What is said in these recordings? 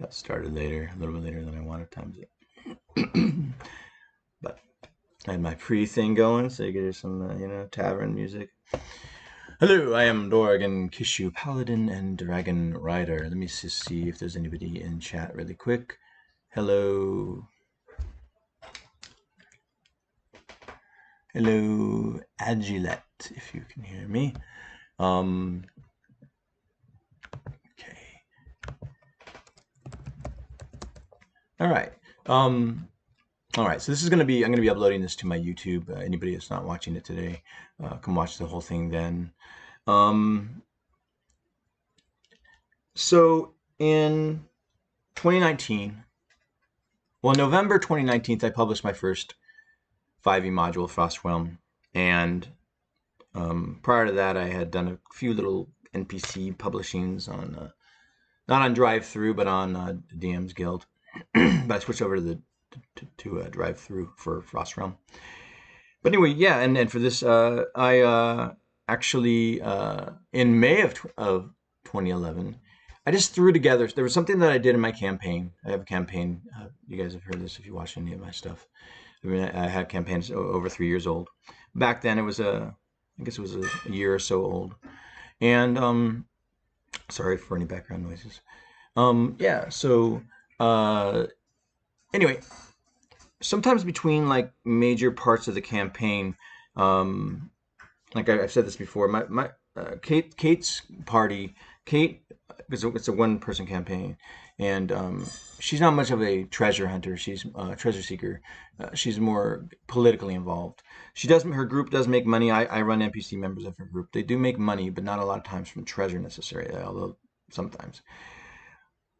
Got started later, a little bit later than I wanted, times it. But I had my pre-thing going, so you get some, tavern music. Hello, I am Dorgan Kishu Paladin and Dragon Rider. Let me just see if there's anybody in chat really quick. Hello. Hello, Agilette, if you can hear me. Okay. All right. All right. So this is I'm going to be uploading this to my YouTube. Anybody that's not watching it today, can watch the whole thing then. So in 2019, well, November 2019, I published my first 5e module, Rhealm, and prior to that, I had done a few little NPC publishings on, not on Drive-Thru, but on DM's Guild. But I switched over to Drive-Thru for Rhealm. But anyway, yeah, and for this, I actually in May of 2011, I just threw together. There was something that I did in my campaign. I have a campaign. You guys have heard this if you watch any of my stuff. I mean, I had campaigns over 3 years old. Back then, it was I guess it was a year or so old. And sorry for any background noises. Yeah. So anyway, sometimes between like major parts of the campaign, like I've said this before, my Kate's party. Kate, it's a one-person campaign, and she's not much of a treasure hunter. She's a treasure seeker. She's more politically involved. Her group does make money. I run NPC members of her group. They do make money, but not a lot of times from treasure necessarily, although sometimes.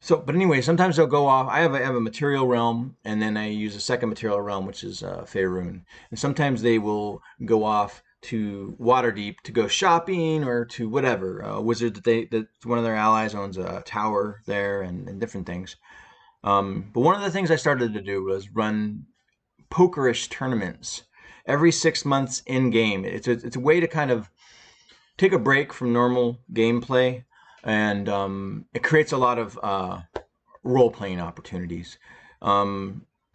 So, but anyway, sometimes they'll go off. I have a material realm, and then I use a second material realm, which is Faerun. And sometimes they will go off to Waterdeep to go shopping or to whatever. A wizard that one of their allies owns a tower there and different things. But one of the things I started to do was run pokerish tournaments every 6 months in game. It's a way to kind of take a break from normal gameplay, and it creates a lot of role-playing opportunities.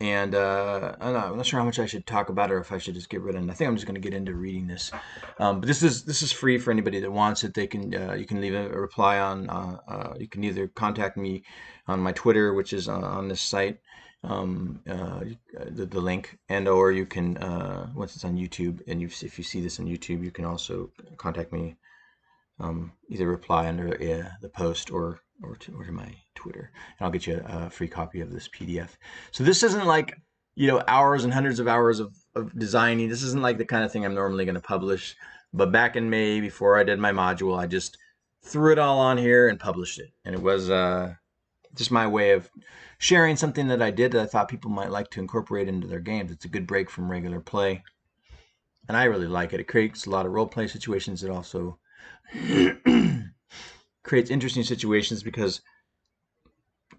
And I'm not sure how much I should talk about it, or if I should just get rid of it. I think I'm just going to get into reading this. But this is free for anybody that wants it. They can you can leave a reply on. You can either contact me on my Twitter, which is on this site, the link, and or you can once it's on YouTube, and if you see this on YouTube, you can also contact me. Either reply under the post or to my Twitter, and I'll get you a free copy of this PDF. So this isn't like, hours and hundreds of hours of designing. This isn't like the kind of thing I'm normally going to publish. But back in May, before I did my module, I just threw it all on here and published it. And it was just my way of sharing something that I did that I thought people might like to incorporate into their games. It's a good break from regular play. And I really like it. It creates a lot of role-play situations. It also creates interesting situations because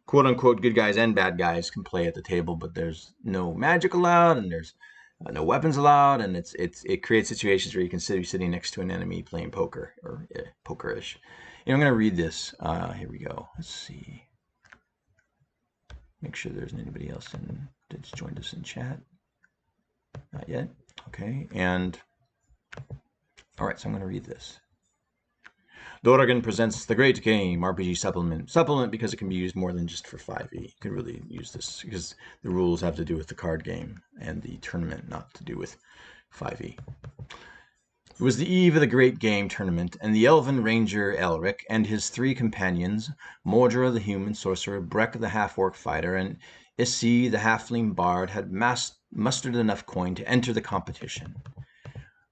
quote-unquote good guys and bad guys can play at the table, but there's no magic allowed and there's no weapons allowed, and it creates situations where you can be sitting next to an enemy playing poker or pokerish. I'm going to read this. Here we go. Let's see. Make sure there isn't anybody else that's joined us in chat. Not yet. Okay. And all right, so I'm going to read this. Dorgan presents the Great Game RPG Supplement. Supplement because it can be used more than just for 5e. You can really use this because the rules have to do with the card game and the tournament, not to do with 5e. It was the eve of the Great Game Tournament, and the elven ranger Elric and his 3 companions, Mordra the human sorcerer, Breck the half-orc fighter, and Issy the halfling bard, had mustered enough coin to enter the competition.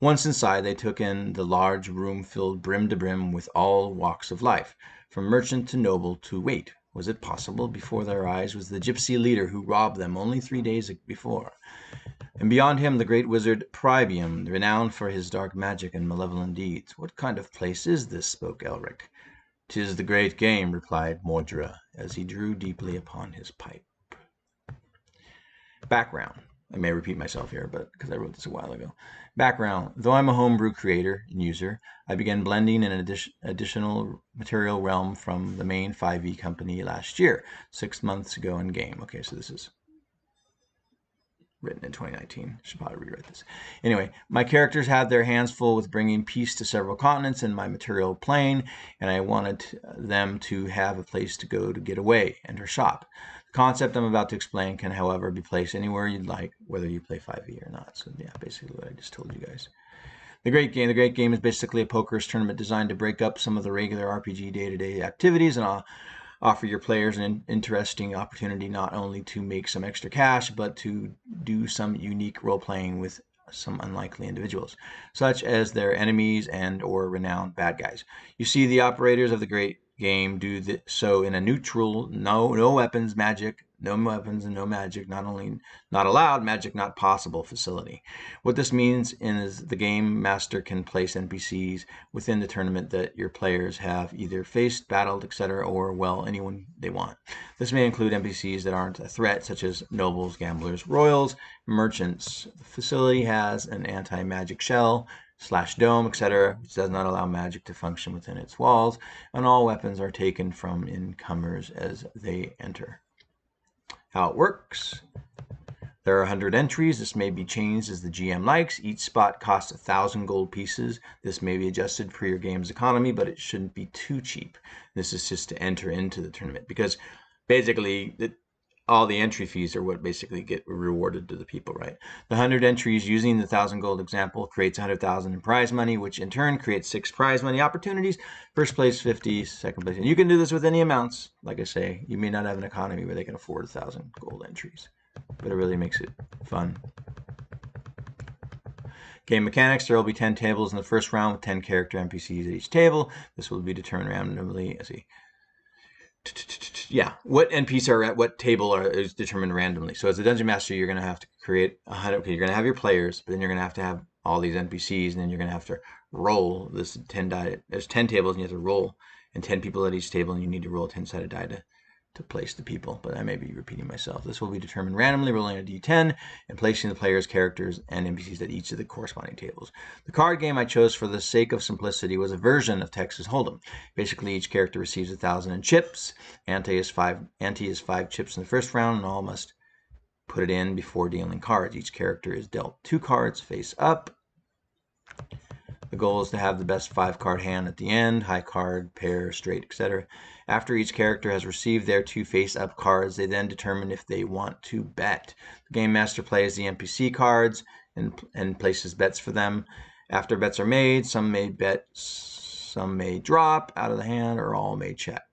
Once inside, they took in the large room filled brim to brim with all walks of life, from merchant to noble to wait. Was it possible? Before their eyes was the gypsy leader who robbed them only 3 days before. And beyond him, the great wizard Pribium, renowned for his dark magic and malevolent deeds. What kind of place is this? Spoke Elric. 'Tis the great game, replied Mordra, as he drew deeply upon his pipe. Background. I may repeat myself here, but because I wrote this a while ago. Background. Though I'm a homebrew creator and user, I began blending in an additional material Rhealm from the main 5e company last year, 6 months ago in game. Okay, so this is written in 2019. Should probably rewrite this. Anyway, my characters had their hands full with bringing peace to several continents in my material plane, and I wanted them to have a place to go to get away, enter shop. The concept I'm about to explain can, however, be placed anywhere you'd like, whether you play 5e or not. So yeah, basically what I just told you guys. The Great Game. The Great Game is basically a poker's tournament designed to break up some of the regular RPG day-to-day activities and offer your players an interesting opportunity not only to make some extra cash, but to do some unique role-playing with some unlikely individuals, such as their enemies and or renowned bad guys. You see, the operators of the Great Game do so in a neutral, no weapons, magic, no weapons and no magic, not only not allowed, magic not possible facility. What this means is the game master can place NPCs within the tournament that your players have either faced, battled, etc., or, well, anyone they want. This may include NPCs that aren't a threat, such as nobles, gamblers, royals, merchants. The facility has an anti-magic shell / dome, etc., which does not allow magic to function within its walls, and all weapons are taken from incomers as they enter. How it works. There are 100 entries. This may be changed as the GM likes. Each spot costs 1,000 gold pieces. This may be adjusted per your game's economy, but it shouldn't be too cheap. This is just to enter into the tournament, because basically all the entry fees are what basically get rewarded to the people, right? The 100 entries using the 1,000 gold example creates 100,000 in prize money, which in turn creates 6 prize money opportunities. First place 50, second place. And you can do this with any amounts. Like I say, you may not have an economy where they can afford 1,000 gold entries, but it really makes it fun. Game mechanics. There will be 10 tables in the first round with 10 character NPCs at each table. This will be determined randomly. Let's see. Yeah, what NPCs are at what table is determined randomly. So as a dungeon master, you're going to have to create 100. Okay, you're going to have your players, but then you're going to have all these NPCs, and then you're going to have to roll this 10 die. There's 10 tables, and you have to roll, and 10 people at each table, and you need to roll a 10-sided die to place the people, but I may be repeating myself. This will be determined randomly, rolling a d10 and placing the players' characters and NPCs at each of the corresponding tables. The card game I chose for the sake of simplicity was a version of Texas Hold'em. Basically, each character receives 1,000 in chips. Ante is 5 chips in the first round, and all must put it in before dealing cards. Each character is dealt 2 cards face up. The goal is to have the best 5-card hand at the end, high card, pair, straight, etc. After each character has received their 2 face-up cards, they then determine if they want to bet. The game master plays the NPC cards and places bets for them. After bets are made, some may bet, some may drop out of the hand, or all may check.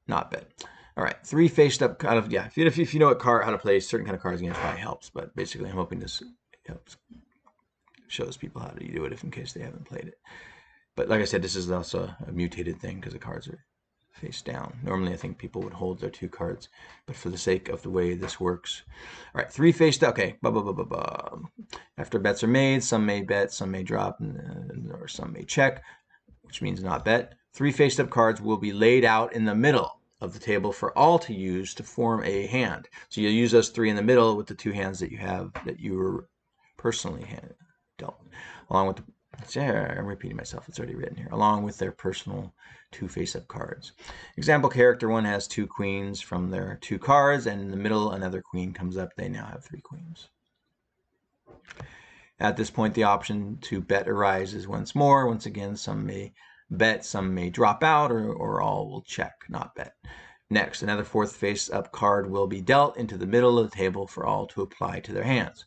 Not bet. All right, 3 faced-up kind of, yeah, if you know how to play certain kind of cards, again, it probably helps, but basically I'm hoping this helps. Shows people how to do it if in case they haven't played it. But like I said, this is also a mutated thing because the cards are face down. Normally I think people would hold their 2 cards, but for the sake of the way this works. All right, 3 faced up. Okay. After bets are made, some may bet, some may drop, or some may check, which means not bet. 3 faced up cards will be laid out in the middle of the table for all to use to form a hand. So you'll use those 3 in the middle with the 2 hands that you have that you were personally dealt, along with I'm repeating myself, it's already written here, along with their personal 2 face-up cards. Example, character 1 has 2 queens from their 2 cards, and in the middle another queen comes up. They now have 3 queens. At this point, the option to bet arises once more. Once again, some may bet, some may drop out, or all will check, not bet. Next, another 4th face-up card will be dealt into the middle of the table for all to apply to their hands.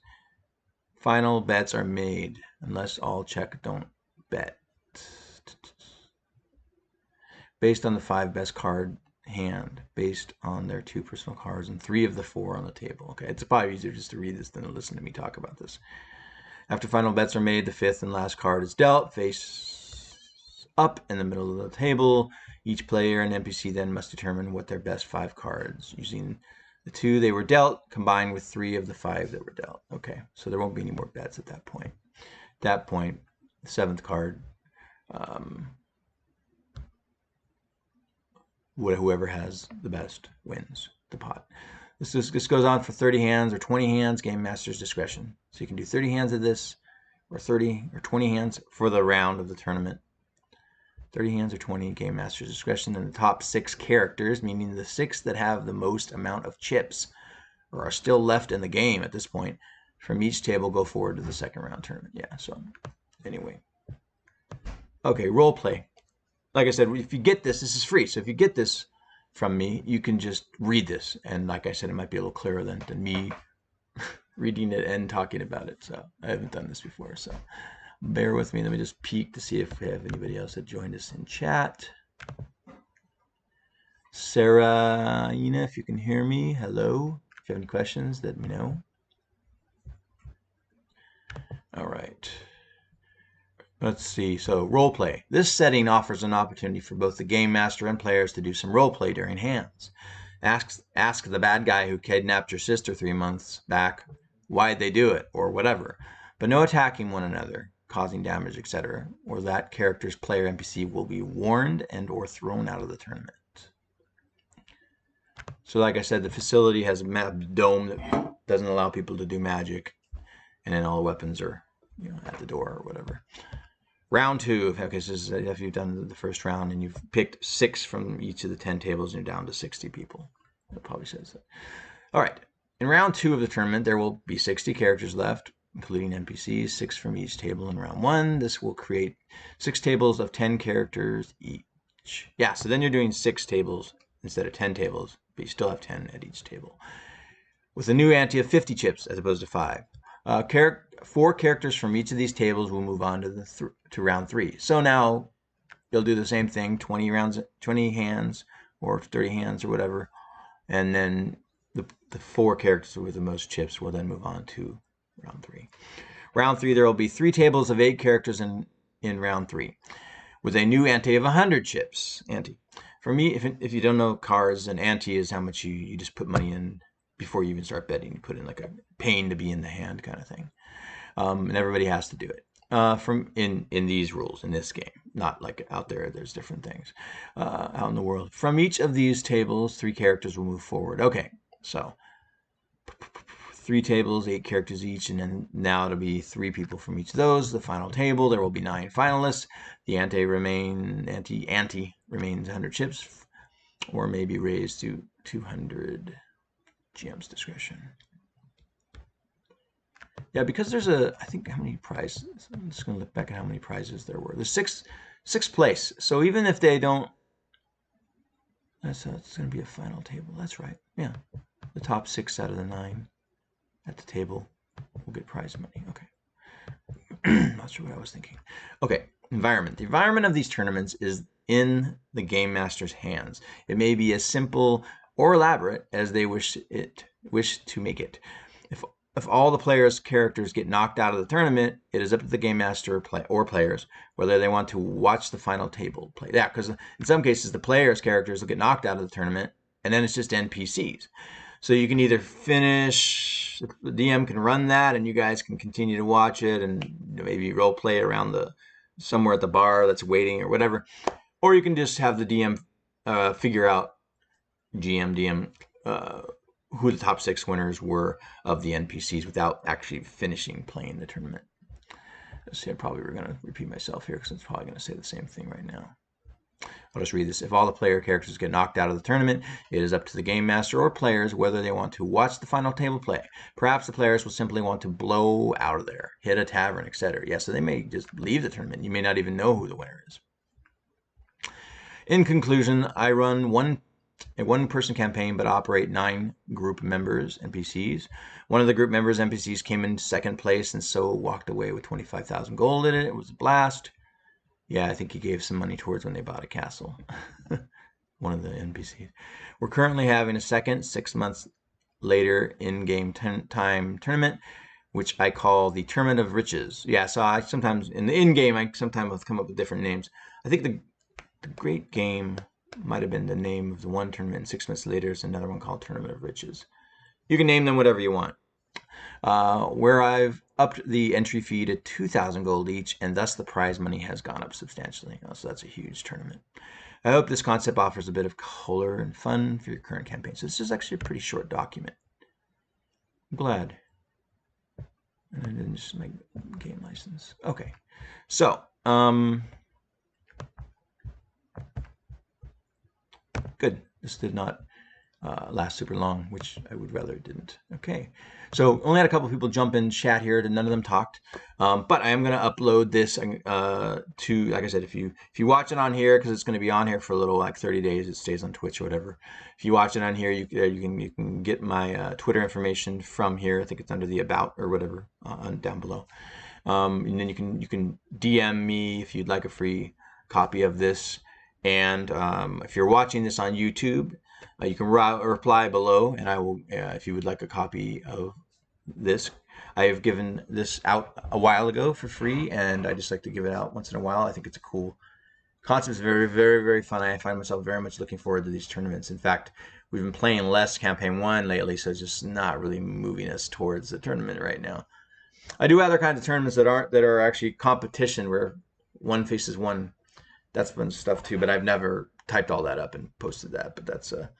Final bets are made unless all check, don't bet. Based on the 5 best card hand, based on their 2 personal cards and 3 of the 4 on the table. Okay, it's probably easier just to read this than to listen to me talk about this. After final bets are made, the 5th and last card is dealt, face up in the middle of the table. Each player and NPC then must determine what their best 5 cards using the 2 they were dealt, combined with 3 of the 5 that were dealt. Okay, so there won't be any more bets at that point. At that point, the 7th card, whoever has the best wins the pot. This goes on for 30 hands or 20 hands, game master's discretion. So you can do 30 hands of this, or 30 or 20 hands for the round of the tournament. 30 hands or 20, game master's discretion. And the top 6 characters, meaning the 6 that have the most amount of chips or are still left in the game at this point, from each table go forward to the second round tournament. Yeah, so anyway. Okay, role play. Like I said, if you get this is free. So if you get this from me, you can just read this. And like I said, it might be a little clearer than me reading it and talking about it. So I haven't done this before, so bear with me. Let me just peek to see if we have anybody else that joined us in chat. Sarah, if you can hear me, hello. If you have any questions, let me know. All right. Let's see. So role play. This setting offers an opportunity for both the game master and players to do some role play during hands. Ask the bad guy who kidnapped your sister 3 months back why'd they do it or whatever. But no attacking one another, causing damage, etc. Or that character's player NPC will be warned and or thrown out of the tournament. So like I said, the facility has a dome that doesn't allow people to do magic. And then all the weapons are at the door or whatever. Round 2, okay, so if you've done the first round and you've picked 6 from each of the 10 tables and you're down to 60 people. It probably says that. All right, in round 2 of the tournament, there will be 60 characters left, including NPCs, 6 from each table in round 1. This will create 6 tables of 10 characters each. Yeah, so then you're doing 6 tables instead of 10 tables, but you still have 10 at each table. With a new ante of 50 chips as opposed to 5. 4 characters from each of these tables will move on to round 3. So now you'll do the same thing, 20 hands or 30 hands or whatever, and then the 4 characters with the most chips will then move on to round 3. Round 3, there will be 3 tables of 8 characters in round 3, with a new ante of 100 chips. Ante. For me, if you don't know cards, an ante is how much you just put money in before you even start betting. You put in like a pain to be in the hand kind of thing. And everybody has to do it from in these rules in this game, not like out there. There's different things out in the world. From each of these tables, 3 characters will move forward. Okay, so 3 tables, 8 characters each, and then now it'll be 3 people from each of those. The final table, there will be 9 finalists. The ante remains 100 chips, or maybe raised to 200. GM's discretion. Yeah, because there's I think how many prizes? I'm just going to look back at how many prizes there were. There's sixth place. So even if they don't, it's going to be a final table. That's right. Yeah, the top 6 out of the 9 at the table will get prize money. Okay. Not sure what I was thinking. Okay, environment. The environment of these tournaments is in the game master's hands. It may be as simple or elaborate as they wish to make it. If all the players' characters get knocked out of the tournament, it is up to the game master or players whether they want to watch the final table play. Yeah, because in some cases the players' characters will get knocked out of the tournament, and then it's just NPCs. So you can either finish, the DM can run that, and you guys can continue to watch it, and maybe role play around somewhere at the bar that's waiting or whatever, or you can just have the DM figure out DM who the top 6 winners were of the NPCs without actually finishing playing the tournament. Let's see, I'm probably going to repeat myself here because it's probably going to say the same thing right now. I'll just read this. If all the player characters get knocked out of the tournament, it is up to the game master or players whether they want to watch the final table play. Perhaps the players will simply want to blow out of there, hit a tavern, etc. Yeah, so they may just leave the tournament. You may not even know who the winner is. In conclusion, I run a one-person campaign, but operate 9 group members, NPCs. One of the group members, NPCs, came in 2nd place and so walked away with 25,000 gold in it. It was a blast. Yeah, I think he gave some money towards when they bought a castle. One of the NPCs. We're currently having a second, 6 months later, in-game time tournament, which I call the Tournament of Riches. Yeah, so I sometimes, in the in-game, I sometimes come up with different names. I think the Great Game might have been the name of the one tournament. 6 months later, it's another one called Tournament of Riches. You can name them whatever you want. Where I've upped the entry fee to 2,000 gold each, and thus the prize money has gone up substantially. So that's a huge tournament. I hope this concept offers a bit of color and fun for your current campaign. So this is actually a pretty short document. I'm glad. And then just my game license. Okay. So, good. This did not last super long, which I would rather it didn't. Okay, so only had a couple of people jump in chat here, and none of them talked. But I am going to upload this to, like I said, if you watch it on here, because it's going to be on here for a little, like 30 days, it stays on Twitch or whatever. If you watch it on here, you can get my Twitter information from here. I think it's under the about or whatever down below. And then you can DM me if you'd like a free copy of this. And if you're watching this on YouTube, you can reply below, and I will, if you would like a copy of this. I have given this out a while ago for free, and I just like to give it out once in a while. I think it's a cool concept. It's very, very, very fun. I find myself very much looking forward to these tournaments. In fact, we've been playing less Campaign 1 lately, so it's just not really moving us towards the tournament right now. I do other kinds of tournaments that are actually competition, where one faces one. That's fun stuff too, but I've never typed all that up and posted that. But that's a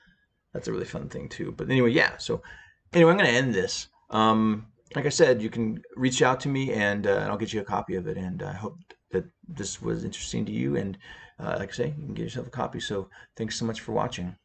really fun thing too. But anyway, yeah. So anyway, I'm going to end this. Like I said, you can reach out to me, and I'll get you a copy of it. And I hope that this was interesting to you. And like I say, you can get yourself a copy. So thanks so much for watching.